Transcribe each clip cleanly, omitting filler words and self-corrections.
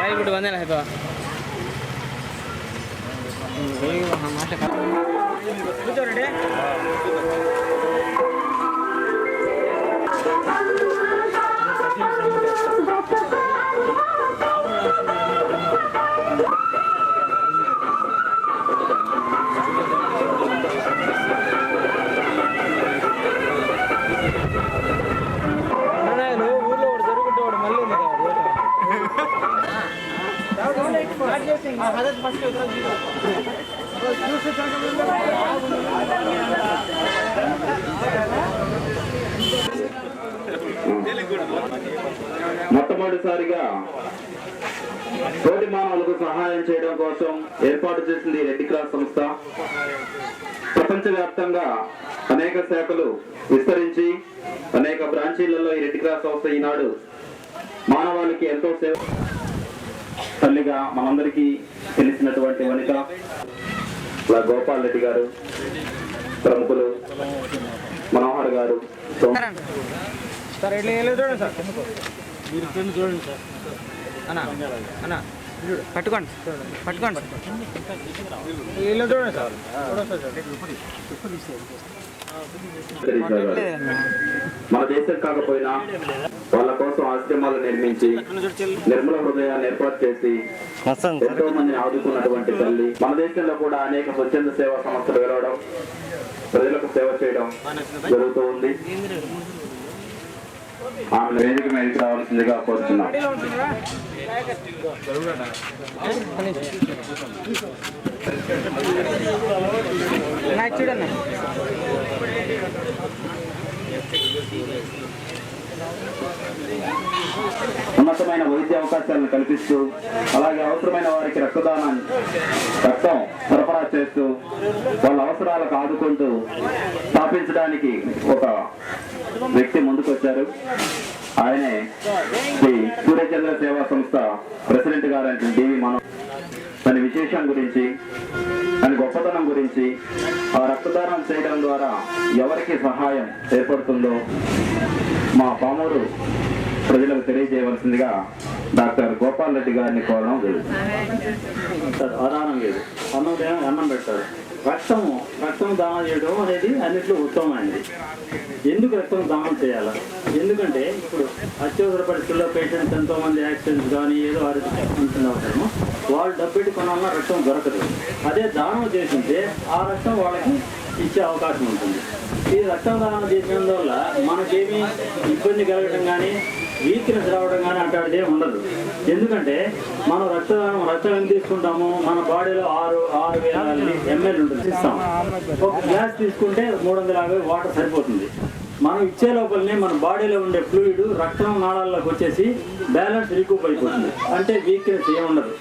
गाड़ी बिಟ್ಟು ಬಂದೆ ಇಲ್ಲ ಇದು ಕೂತ್ಕೊಳ್ಳಿ మొట్టమొదటిసారిగా తోటి మానవులకు సహాయం చేయడం కోసం ఏర్పాటు చేసింది రెడ్ క్రాస్ సంస్థ. ప్రపంచవ్యాప్తంగా అనేక శాఖలు విస్తరించి అనేక బ్రాంచీలలో ఈ రెడ్ క్రాస్ సంస్థ ఈనాడు మానవాళికి ఎంతో సేవ. తల్లిగా మనందరికీ తెలిసినటువంటి వనిత గోపాల్ రెడ్డి గారు, ప్రముఖులు మనోహర్ గారు, చూడండి సార్ అన్నా అన్నా పట్టుకోండి పట్టుకోండి చూడండి సార్. మన దేశం కాకపోయినా వాళ్ళ కోసం ఆశ్రమాలు నిర్మించి నిర్మల హృదయాన్ని ఏర్పాటు చేసి ఎంతో మందిని ఆదుకున్నటువంటి తల్లి. మన దేశంలో కూడా అనేక స్వచ్ఛంద సేవా సంస్థలు వెలవడం, ప్రజలకు సేవ చేయడం జరుగుతూ ఉంది. ఆమె వేదిక మీదకి రావాల్సిందిగా కోరుతున్నాం. చూడన్నా ఉన్నతమైన వైద్య అవకాశాలను కల్పిస్తూ అలాగే అవసరమైన వారికి రక్తం సరఫరా చేస్తూ వాళ్ళ అవసరాలకు ఆదుకుంటూ స్థాపించడానికి ఒక వ్యక్తి ముందుకొచ్చారు. ఆయనే శ్రీ సూర్యచంద్ర సేవా సంస్థ ప్రెసిడెంట్ గారు డివి మనోహర్. దాని విశేషం గురించి, దాని గొప్పతనం గురించి, ఆ రక్తదానం చేయడం ద్వారా ఎవరికి సహాయం ఏర్పడుతుందో మా పామూరు ప్రజలకు తెలియజేయవలసిందిగా డాక్టర్ గోపాల్ రెడ్డి గారిని కోరడం జరుగుతుంది. ఆధారం లేదు, అన్నం పెడతారు. రక్తం దానం చేయడం అనేది అన్నింటిలో ఉత్తమమైనది. ఎందుకు రక్తం దానం చేయాలా? ఎందుకంటే ఇప్పుడు అత్యవసర పరిస్థితుల్లో పేషెంట్స్ ఎంతోమంది యాక్సిడెంట్స్ కానీ ఏదో ఉంటున్నాము, వాళ్ళు డబ్బెట్టి కొనాలన్నా రక్తం దొరకదు. అదే దానం చేసింటే ఆ రక్తం వాళ్ళకి ఇచ్చే అవకాశం ఉంటుంది. ఈ రక్తం దానం చేసినందువల్ల మనకేమీ ఇబ్బంది కలగడం కానీ వీక్నెస్ రావడం కానీ అట్లాంటిదే ఉండదు. ఎందుకంటే మనం రక్తం ఎంత తీసుకుంటాము, మన బాడీలో 6,000 ml ఉంటుంది, ఇస్తాం. ఒక గ్లాస్ తీసుకుంటే 350 వాటర్ సరిపోతుంది. మనం ఇచ్చే లోపలనే మన బాడీలో ఉండే ఫ్లూయిడ్ రక్తం నాళాల్లోకి వచ్చేసి బ్యాలెన్స్ రికూప్ అయిపోతుంది. అంటే వీక్నెస్ ఏముండదు.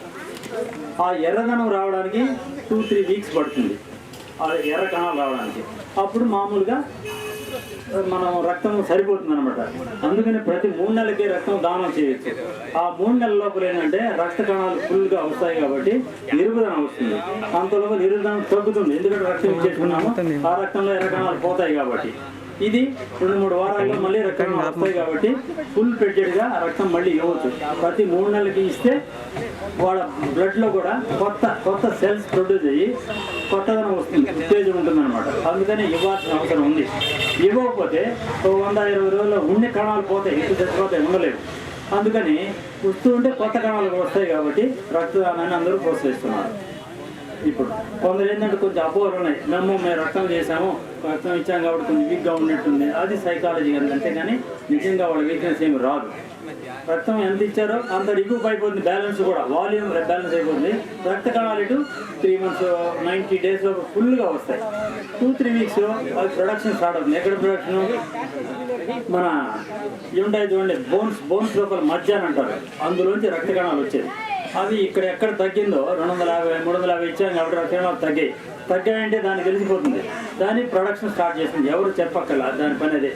ఆ ఎర్రదనం రావడానికి 2-3 వీక్స్ పడుతుంది, ఆ ఎర్ర కణాలు రావడానికి. అప్పుడు మామూలుగా మనం రక్తం సరిపోతుంది అనమాట. అందుకని ప్రతి 3 నెలలకి రక్తం దానం చేయొచ్చు. ఆ 3 నెలల లోపల ఏంటంటే రక్త కణాలు ఫుల్గా వస్తాయి కాబట్టి నిరుబదనం వస్తుంది. అంతలోపు నిరుబదనం తగ్గుతుంది, ఎందుకంటే రక్తం ఇచ్చేసుకున్నాము, ఆ రక్తంలో ఎర్ర కణాలు పోతాయి కాబట్టి. ఇది 2-3 వారాల్లో మళ్ళీ రక్తం వస్తాయి కాబట్టి ఫుల్ పెడ్జెడ్గా రక్తం మళ్ళీ ఇవ్వచ్చు. ప్రతి 3 నెలలకి ఇస్తే వాళ్ళ బ్లడ్లో కూడా కొత్త సెల్స్ ప్రొడ్యూస్ అయ్యి కొత్తదనం వస్తుంది, ఉత్తేజం ఉంటుంది అనమాట. అందుకని ఇవ్వాల్సిన అవసరం ఉంది. ఇవ్వకపోతే 120 రోజుల్లో ఉండే కణాలు పోతాయి, ఎక్కువ చచ్చిపోతాయి, ఉండలేవు. అందుకని వస్తూ ఉంటే కొత్త కణాలు వస్తాయి కాబట్టి రక్తదానాన్ని అందరూ ప్రోత్సహిస్తున్నారు. ఇప్పుడు కొందరు ఏంటంటే కొంచెం అపోహలు ఉన్నాయి. మేము రక్తం చేసాము, రక్తం ఇచ్చాము కాబట్టి కొంచెం వీక్గా ఉన్నట్టుంది. అది సైకాలజీ కానీ, అంతేగాని నిజంగా వాళ్ళ వీక్నెస్ ఏమి రాదు. రక్తం ఎంత ఇచ్చారో అంత రికూప్ అయిపోతుంది, బ్యాలెన్స్ కూడా వాల్యూమ్ బ్యాలెన్స్ అయిపోతుంది. రక్త కణాలు 3 months 90 days ఫుల్గా వస్తాయి. 2-3 weeks అది ప్రొడక్షన్ స్టార్ట్ అవుతుంది. ఎక్కడ ప్రొడక్షన్? మన ఉంటాయి చూడండి, బోన్స్ లోపల మధ్య అని అంటారు, అందులోంచి రక్త కణాలు వచ్చేది. అవి ఎక్కడ తగ్గిందో 250-350 ఇచ్చాను కాబట్టి రక్త కణాలు తగ్గాయంటే దాన్ని తెలిసిపోతుంది. దాన్ని ప్రొడక్షన్ స్టార్ట్ చేస్తుంది. ఎవరు చెప్పక్కర్లా, దాని పని అదే.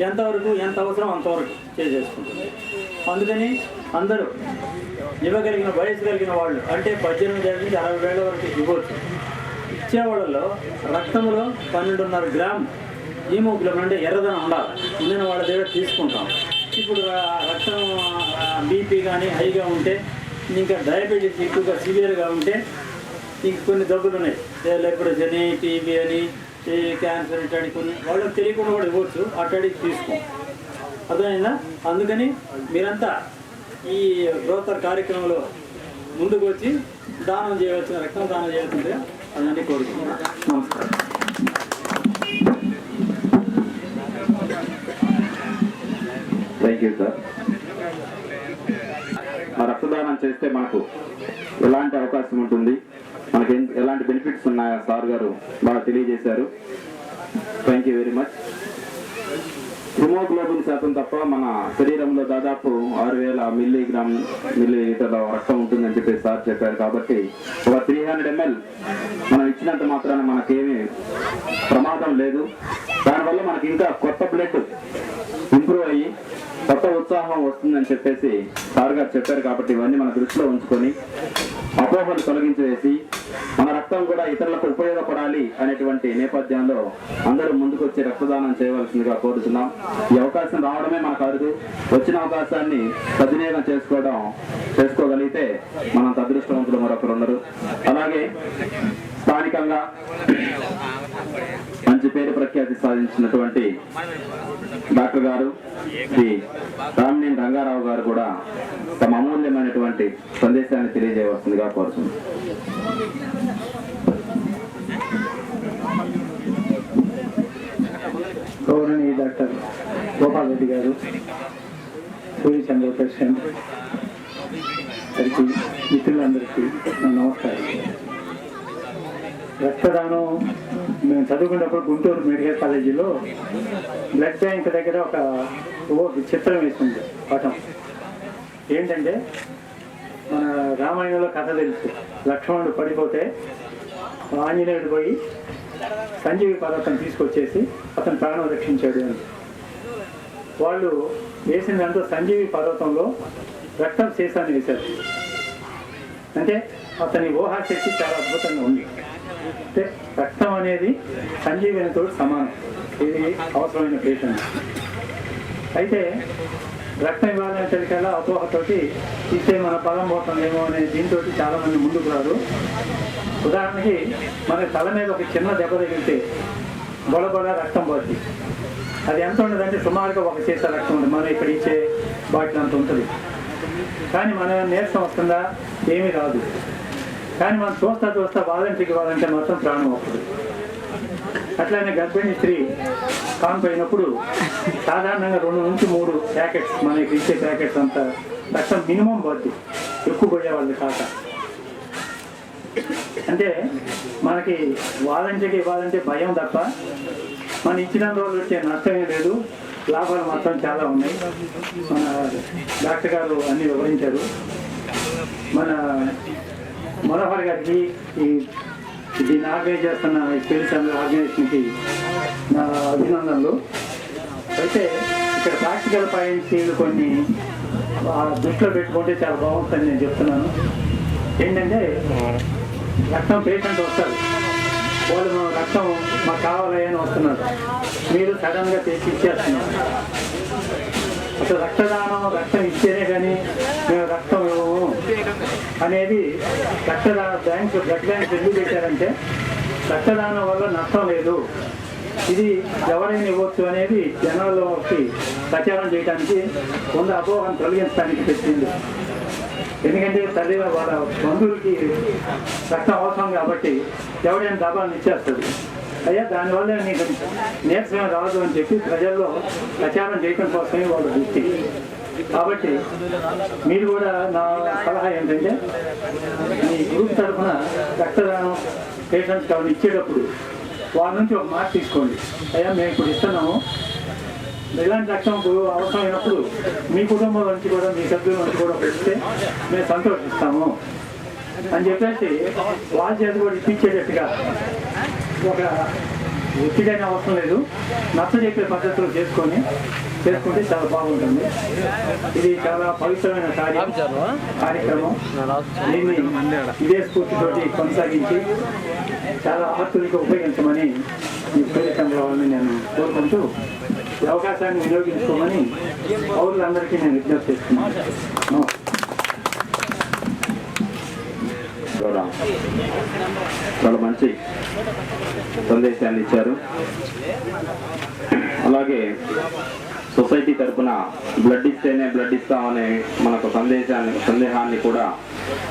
ఎంత అవసరం అంతవరకు చేసేసుకుంటుంది. అందుకని అందరూ ఇవ్వగలిగిన వయసు కలిగిన వాళ్ళు, అంటే 18 ఏళ్ళ నుంచి 60 ఏళ్ళ వరకు ఇవ్వచ్చు. ఇచ్చేవాళ్ళలో రక్తంలో 12.5 గ్రామ్ హీమోగ్లోబిన్ అంటే ఎర్రదనం ఉండాలి. ఉండిన వాళ్ళ దగ్గర తీసుకుంటాం. ఇప్పుడు రక్తం బీపీ కానీ హైగా ఉంటే ఇంకా డయాబెటీస్ ఎక్కువగా సివియర్గా ఉంటే ఇంక కొన్ని జబ్బులు ఉన్నాయి, లేకపోతే అని టీబీ అని క్యాన్సర్ ఇట్లాంటి కొన్ని వాళ్ళకి తెలియకుండా కూడా ఇవ్వచ్చు, అట్లాంటివి తీసుకో అర్థమైందా. అందుకని మీరంతా ఈ బ్రోతర్ కార్యక్రమంలో ముందుకు వచ్చి దానం చేయవలసిన, రక్తం దానం చేయవలసిందిగా అందరినీ కోరుకుంటున్నాను. నమస్కారం. Thank you sir. రక్తదానం చేస్తే మనకు ఎలాంటి అవకాశం ఉంటుంది, మనకి ఎలాంటి బెనిఫిట్స్ ఉన్నాయో సార్ గారు బాగా తెలియజేశారు. Thank you very much. Haemoglobin శాతం తప్ప మన శరీరంలో దాదాపు 6000 మిల్లీలీటర్ల రక్తం ఉంటుందని చెప్పి సార్ చెప్పారు. కాబట్టి ఒక 300 ml మనం ఇచ్చినంత మాత్రాన మనకేమీ ప్రమాదం లేదు. దానివల్ల మనకి ఇంకా కొత్త బ్లడ్ ఇంప్రూవ్ అయ్యి కొత్త ఉత్సాహం వస్తుందని చెప్పేసి సార్ గారు చెప్పారు. కాబట్టి ఇవన్నీ మన దృష్టిలో ఉంచుకొని అపోహలు తొలగించి వేసి మన రక్తం కూడా ఇతరులకు ఉపయోగపడాలి అనేటువంటి నేపథ్యంలో అందరూ ముందుకు వచ్చి రక్తదానం చేయవలసిందిగా కోరుతున్నాం. ఈ అవకాశం రావడమే మనకు అరుదు. వచ్చిన అవకాశాన్ని సద్వినియోగం చేసుకోగలిగితే మనంత అదృష్టవంతులు మరొకరు ఉండరు. అలాగే స్థానికంగా మంచి పేరు ప్రఖ్యాతి సాధించినటువంటి డాక్టర్ గారు శ్రీ రామినేని రంగారావు గారు కూడా తమ అమూల్యమైనటువంటి సందేశాన్ని తెలియజేయవలసిందిగా కోరుతున్నాం. గౌరవనీయ డాక్టర్ గోపాల్ రెడ్డి గారు, సూర్యచంద్ర ప్రెసిడెంట్ గారికి, మిత్రులందరికీ నా నమస్కారం. రక్తదానం మేము చదువుకున్నప్పుడు గుంటూరు మెడికల్ కాలేజీలో బ్లడ్ బ్యాంక్ దగ్గర ఒక చిత్రం వేసింది పటం. ఏంటంటే మన రామాయణంలో కథ తెలుసు, లక్ష్మణుడు పడిపోతే ఆంజనేయుడు పోయి సంజీవి పర్వతం తీసుకొచ్చేసి అతను ప్రాణం రక్షించాడు అని. వాళ్ళు వేసిన దాంట్లో సంజీవి పర్వతంలో రక్తం శేషాన్ని వేశారు. అంటే అతని ఊహాశక్తి చాలా అద్భుతంగా ఉంది. అంటే రక్తం అనేది సంజీవనితో సమానం, ఇది అవసరమైన పేషెంట్. అయితే రక్తం ఇవ్వాలనేసరికల్లా అపోహతోటి ఇస్తే మన పదం పోతుందేమో అనే దీంతో చాలా మంది ముందుకు రాదు. ఉదాహరణకి మన తల మీద ఒక చిన్న దెబ్బ తగిలితే బొడబొడ రక్తం పోతుంది. అది ఎంత ఉండదంటే సుమారుగా ఒక సీసా రక్తం ఉంటుంది. మనం ఇక్కడ ఇచ్చే బాటిల్ అంత ఉంటుంది. కానీ మన నీరసం వస్తుందా, ఏమీ రాదు. కానీ మనం చూస్తా వాలంటీర్కి ఇవ్వాలంటే మాత్రం ప్రాణం వస్తుంది. అట్లానే గర్భిణీ స్త్రీ కానిపోయినప్పుడు సాధారణంగా 2 నుంచి 3 ప్యాకెట్స్ మనకి ఇచ్చే ప్యాకెట్స్ అంత రక్తం మినిమం పోద్ది, ఎక్కువ పోయేవాళ్ళు కాక. అంటే మనకి వాలంటీర్కి ఇవ్వాలంటే భయం తప్ప మనం ఇచ్చినంత రోజులు వచ్చే నష్టమే లేదు, లాభాలు మాత్రం చాలా ఉన్నాయి. మన డాక్టర్ గారు అన్ని వివరించారు. మన మనోహర్ గారికి దీన్ని ఆర్గనైజ్ చేస్తున్న సూర్యచంద్ర ఆర్గనైజేషన్కి నా అభినందనలు. అయితే ఇక్కడ ప్రాక్టికల్ పాయింట్స్ కొన్ని దృష్టిలో పెట్టుకుంటే చాలా బాగుంటుందని నేను చెప్తున్నాను. ఏంటంటే రక్తం పేషెంట్ వస్తారు, వాళ్ళు రక్తం మాకు కావాలి అని వస్తున్నారు, మీరు సడన్గా తెచ్చి ఇచ్చేస్తున్నారు. అసలు రక్తం ఇచ్చేనే కానీ మేము రక్తం ఇవ్వము అనేది బ్లడ్ బ్యాంక్ ఎందుకు పెట్టారంటే రక్తదానం వల్ల నష్టం లేదు, ఇది ఎవరైనా ఇవ్వచ్చు అనేది జనాల్లోకి ప్రచారం చేయడానికి, కొంత అపోహను తొలగించడానికి పెట్టింది. ఎందుకంటే తల్లి వాళ్ళ బంధువులకి రక్తం అవసరం కాబట్టి ఎవరైనా దబాన్ని ఇచ్చేస్తుంది. అయ్యా దానివల్ల నీకు నీరసం రాదు అని చెప్పి ప్రజల్లో ప్రచారం చేయడం కోసమే వాళ్ళ దృష్టి. కాబట్టి మీరు కూడా నా సలహా ఏంటంటే మీ గ్రూప్ తరఫున రక్తదానం పేషెంట్స్ కావాలి ఇచ్చేటప్పుడు వాళ్ళ నుంచి ఒక మాట తీసుకోండి. అయ్యా మేము ఇప్పుడు ఇస్తున్నాము, ఇలాంటి రక్తం అవసరమైనప్పుడు మీ కుటుంబం నుంచి కూడా మీ సభ్యుల నుంచి కూడా పెడితే మేము సంతోషిస్తాము అని చెప్పేసి వాళ్ళ చేతి కూడా ఇప్పించేటట్టుగా ఒక ఒత్తిడైన అవసరం లేదు, నచ్చ చెప్పే పద్ధతిలో చేసుకుంటే చాలా బాగుంటుంది. ఇది చాలా పవిత్రమైన కార్యక్రమం. దీన్ని ఇదే స్ఫూర్తితోటి కొనసాగించి చాలా ఆర్తులకు ఉపయోగించమని ఈ కార్యక్రమంలో నేను కోరుకుంటూ ఈ అవకాశాన్ని వినియోగించుకోమని పౌరులందరికీ నేను విజ్ఞప్తి చేస్తున్నాను. చాలా మంచి సందేశాన్ని ఇచ్చారు. అలాగే సొసైటీ తరఫున బ్లడ్ ఇస్తేనే బ్లడ్ ఇస్తామనే మనకు సందేహాన్ని కూడా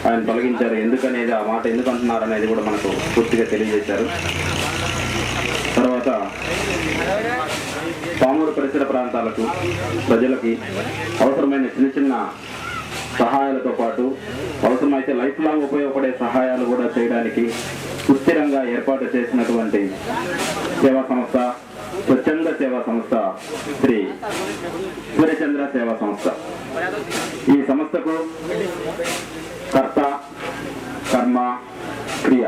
ఆయన తొలగించారు. ఎందుకనేది ఆ మాట ఎందుకు అంటున్నారు అనేది కూడా మనకు పూర్తిగా తెలియజేశారు. తర్వాత పామూరు పరిసర ప్రాంతాలకు ప్రజలకి అవసరమైన చిన్న చిన్న సహాయాలతో పాటు అవసరమైతే లైఫ్ లాంగ్ ఉపయోగపడే సహాయాలు కూడా చేయడానికి సుస్థిరంగా ఏర్పాటు చేసినటువంటి సేవా సంస్థ స్వచ్ఛంద సేవా సంస్థ శ్రీ సూర్యచంద్ర సేవా సంస్థ. ఈ సంస్థకు కర్త, కర్మ, క్రియ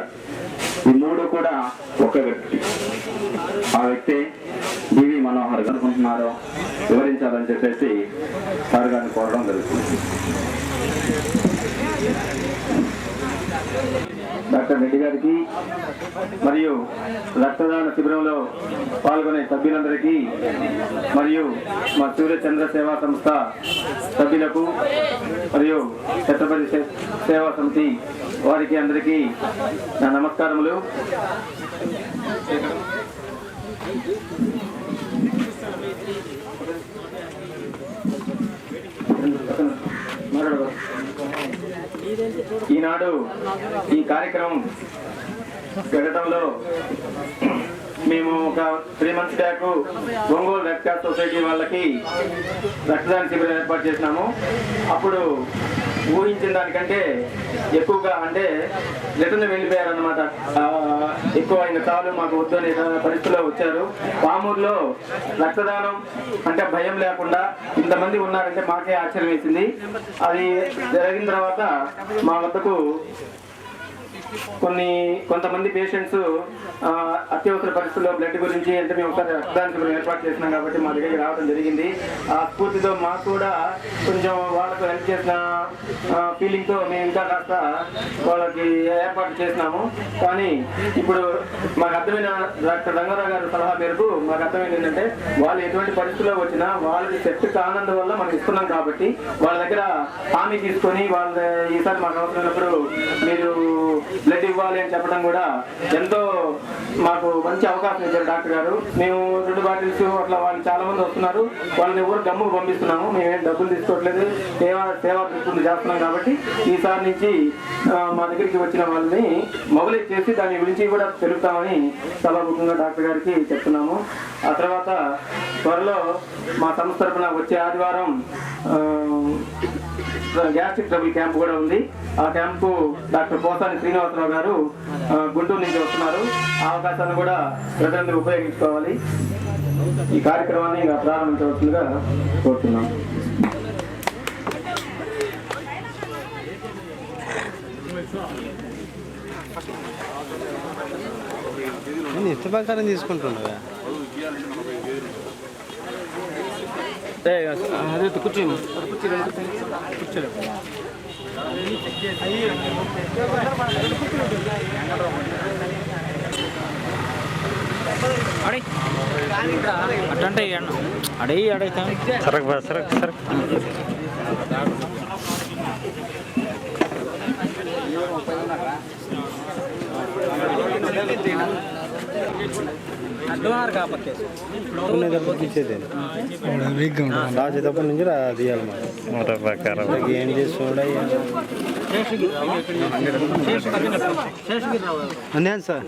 ఈ మూడు కూడా ఒక వ్యక్తి. ఆ వ్యక్తి డివి మనోహర్ అనుకుంటున్నారో వివరించాలని చెప్పేసి సార్ గారిని కోరడం జరుగుతుంది. డాక్టర్ రెడ్డి గారికి మరియు రక్తదాన శిబిరంలో పాల్గొనే సభ్యులందరికీ మరియు మా సూర్యచంద్ర సేవా సంస్థ సభ్యులకు మరియు ఛత్రపతి సేవా సమితి వారికి అందరికీ నా నమస్కారములు. ఈనాడు ఈ కార్యక్రమం జరగడంలో మేము ఒక 3 months back Ongole red cross society వాళ్ళకి రక్తదాన శిబిరం ఏర్పాటు చేసినాము. అప్పుడు ఊహించిన దానికంటే ఎక్కువగా అంటే రిటర్న్ వెళ్ళిపోయారన్నమాట. ఎక్కువ ఇంకా చాలు మాకు వద్దు అనే పరిస్థితిలో వచ్చారు. పామూరులో రక్తదానం అంటే భయం లేకుండా ఇంతమంది ఉన్నారంటే మాకే ఆశ్చర్యం వేసింది. అది జరిగిన తర్వాత మా వద్దకు కొంతమంది పేషెంట్స్ అత్యవసర పరిస్థితుల్లో బ్లడ్ గురించి అంటే మేము ఒకసారి రక్తదాన శిబిరం ఏర్పాటు చేసినాం కాబట్టి మా దగ్గరికి రావడం జరిగింది. ఆ స్ఫూర్తితో మాకు కూడా కొంచెం వాళ్ళకు హెల్ప్ చేసిన ఫీలింగ్తో మేము ఇంకా కాస్త వాళ్ళకి ఏర్పాటు చేసినాము. కానీ ఇప్పుడు మాకు అర్థమైన డాక్టర్ రంగారావు గారి సలహా మేరకు మాకు అర్థమైంది ఏంటంటే వాళ్ళు ఎటువంటి పరిస్థితుల్లో వచ్చినా వాళ్ళకి సెట్ కానందు వల్ల మనం ఇస్తున్నాం కాబట్టి వాళ్ళ దగ్గర హామీ తీసుకొని వాళ్ళ ఈసారి మాకు అవసరమైనప్పుడు మీరు బ్లడ్ ఇవ్వాలి అని చెప్పడం కూడా ఎంతో మాకు మంచి అవకాశం ఇచ్చారు డాక్టర్ గారు. మేము 2 బాటిల్స్ అట్లా వాళ్ళు చాలా మంది వస్తున్నారు. వాళ్ళని ఊరు గమ్ముకు పంపిస్తున్నాము. మేమేం డబ్బులు తీసుకోవట్లేదు, సేవా దృష్టి చేస్తున్నాం కాబట్టి ఈసారి నుంచి మా దగ్గరికి వచ్చిన వాళ్ళని మొబైలైజ్ చేసి దాని గురించి కూడా తెలుపుతామని సభాముఖంగా డాక్టర్ గారికి చెప్తున్నాము. ఆ తర్వాత త్వరలో మా సంస్థ తరఫున వచ్చే ఆదివారం గ్యాస్ట్రిక్ ట్రబుల్ క్యాంప్ కూడా ఉంది. ఆ క్యాంపు డాక్టర్ పోసాని శ్రీనివాసరావు గారు గుంటూరు నుంచి వస్తున్నారు. ఆ అవకాశాన్ని కూడా ప్రజలందరూ ఉపయోగించుకోవాలి. ఈ కార్యక్రమాన్ని ప్రారంభించవలసిందిగా కోరుతున్నాం. ఇష్ట ప్రకారం తీసుకుంటుండగా అదే కూర్చో కూర్చోలేదు. అటంటే అడయి అడైతా సరక్ సరక్ సరక్ రాజేటప్పటి నుంచి తీయాలి మోటార్ ప్రకారం ఏం చేస్తుండే అన్నాను సార్.